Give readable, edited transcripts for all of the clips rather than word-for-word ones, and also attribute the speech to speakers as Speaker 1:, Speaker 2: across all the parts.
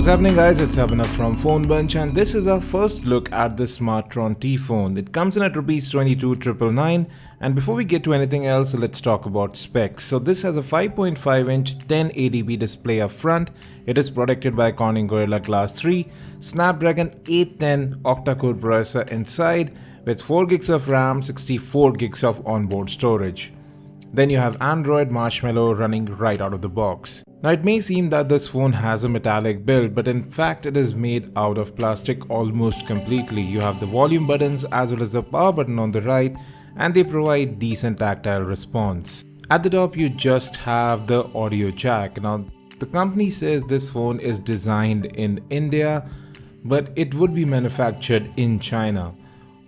Speaker 1: What's happening guys, it's Abhinav from PhoneBunch and this is our first look at the Smartron tPhone. It comes in at Rs 22,999 and before we get to anything else, let's talk about specs. So this has a 5.5-inch 1080p display up front. It is protected by Corning Gorilla Glass 3, Snapdragon 810 octa-core processor inside with 4GB of RAM, 64GB of onboard storage. Then you have Android Marshmallow running right out of the box. Now it may seem that this phone has a metallic build, but in fact it is made out of plastic almost completely. You have the volume buttons as well as the power button on the right and they provide decent tactile response. At the top you just have the audio jack. Now the company says this phone is designed in India, but it would be manufactured in China.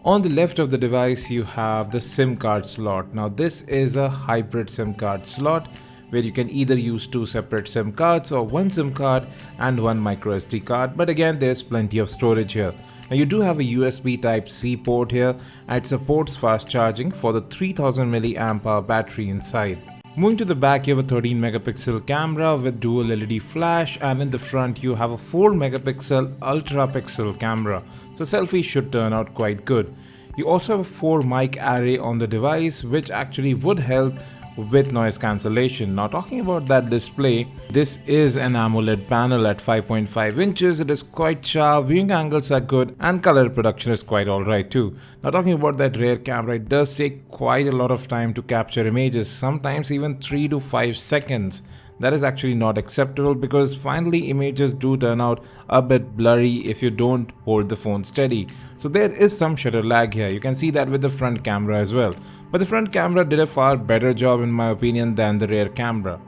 Speaker 1: On the left of the device you have the SIM card slot. Now this is a hybrid SIM card slot where you can either use two separate SIM cards or one SIM card and one microSD card, but again there's plenty of storage here. Now you do have a USB Type-C port here and it supports fast charging for the 3000 mAh battery inside. Moving to the back, you have a 13 megapixel camera with dual LED flash, and in the front you have a 4 megapixel ultra pixel camera, so selfies should turn out quite good. You also have a 4 mic array on the device which actually would help with noise cancellation. Now talking about that display, this is an AMOLED panel at 5.5 inches. It is quite sharp, viewing angles are good and color reproduction is quite alright too. Now talking about that rear camera, it does take quite a lot of time to capture images, sometimes even 3 to 5 seconds. That is actually not acceptable because finally images do turn out a bit blurry if you don't hold the phone steady. So there is some shutter lag here. You can see that with the front camera as well. But the front camera did a far better job in my opinion than the rear camera.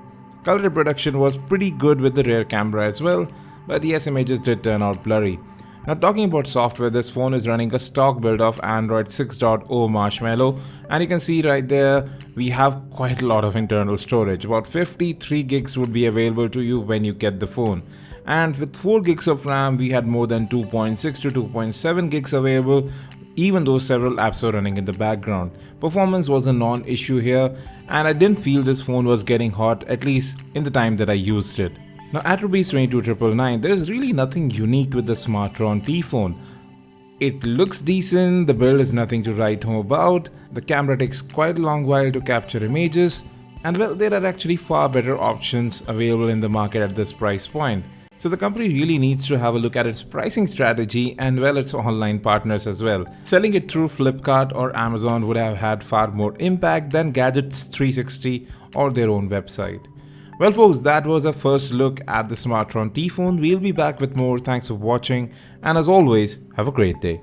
Speaker 1: Color reproduction was pretty good with the rear camera as well, but yes, images did turn out blurry. Now talking about software, this phone is running a stock build of Android 6.0 Marshmallow, and you can see right there we have quite a lot of internal storage. About 53 gigs would be available to you when you get the phone, and with 4 gigs of RAM we had more than 2.6 to 2.7 gigs available, even though several apps were running in the background. Performance was a non-issue here and I didn't feel this phone was getting hot, at least in the time that I used it. Now at Rs 22,999, there is really nothing unique with the Smartron tPhone. It looks decent, the build is nothing to write home about, the camera takes quite a long while to capture images, and well, there are actually far better options available in the market at this price point. So the company really needs to have a look at its pricing strategy and well, its online partners as well. Selling it through Flipkart or Amazon would have had far more impact than Gadgets 360 or their own website. Well folks, that was our first look at the Smartron tPhone. We'll be back with more. Thanks for watching and as always, have a great day.